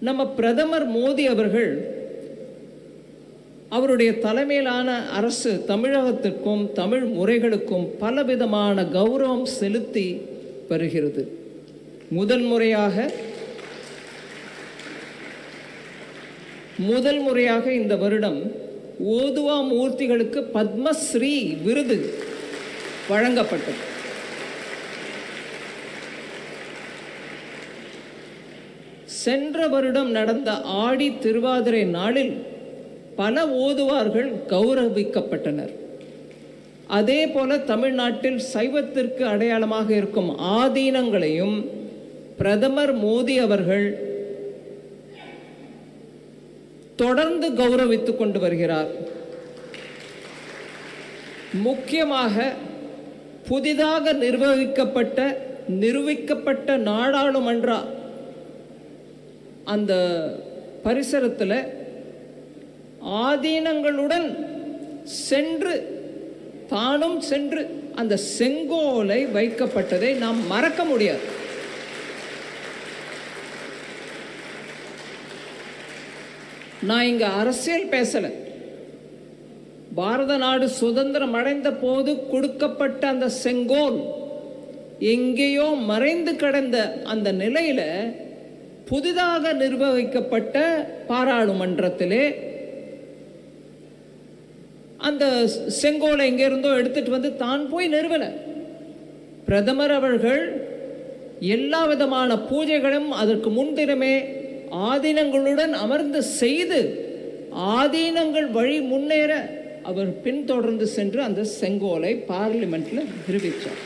நம்ம பிரதமர் மோடி அவர்கள் அவருடைய தலைமையிலான அரசு தமிழகத்திற்கும் தமிழ் முறைகளுக்கும் பலவிதமான கௌரவம் செலுத்தி வருகிறது. முதல் முறையாக இந்த வருடம் ஓதுவா மூர்த்திகளுக்கு பத்மஸ்ரீ விருது வழங்கப்பட்டது. சென்ற வருடம் நடந்த ஆடி திருவாதிரை நாளில் பல ஓதுவார்கள் கௌரவிக்கப்பட்டனர். அதே போல தமிழ்நாட்டில் சைவத்திற்கு அடையாளமாக இருக்கும் ஆதீனங்களையும் பிரதமர் மோடி அவர்கள் தொடர்ந்து கௌரவித்துக் கொண்டு வருகிறார். முக்கியமாக புதிதாக நிறுவிக்கப்பட்ட நாடாளுமன்ற அந்த பரிசரத்தில் ஆதீனங்களுடன் தானும் சென்று அந்த செங்கோலை வைக்கப்பட்டதை நாம் மறக்க முடியாது. நான் இங்க அரசியல் பேசல. பாரத நாடு சுதந்திரம் அடைந்த போது கொடுக்கப்பட்ட அந்த செங்கோல் எங்கேயோ மறைந்து கிடந்த அந்த நிலையில புதிதாக நிர்வகிக்கப்பட்ட பாராளுமன்றத்திலே அந்த செங்கோலை எங்கிருந்தோ எடுத்துட்டு வந்து தான் போய் நிறுவல. பிரதமர் அவர்கள் எல்லா விதமான பூஜைகளும் அதற்கு முன்தினமே ஆதீனங்களுடன் அமர்ந்து செய்து ஆதீனங்கள் வழி முன்னேற அவர் பின்தொடர்ந்து சென்று அந்த செங்கோலை பார்லிமெண்ட்ல நிரூபித்தார்.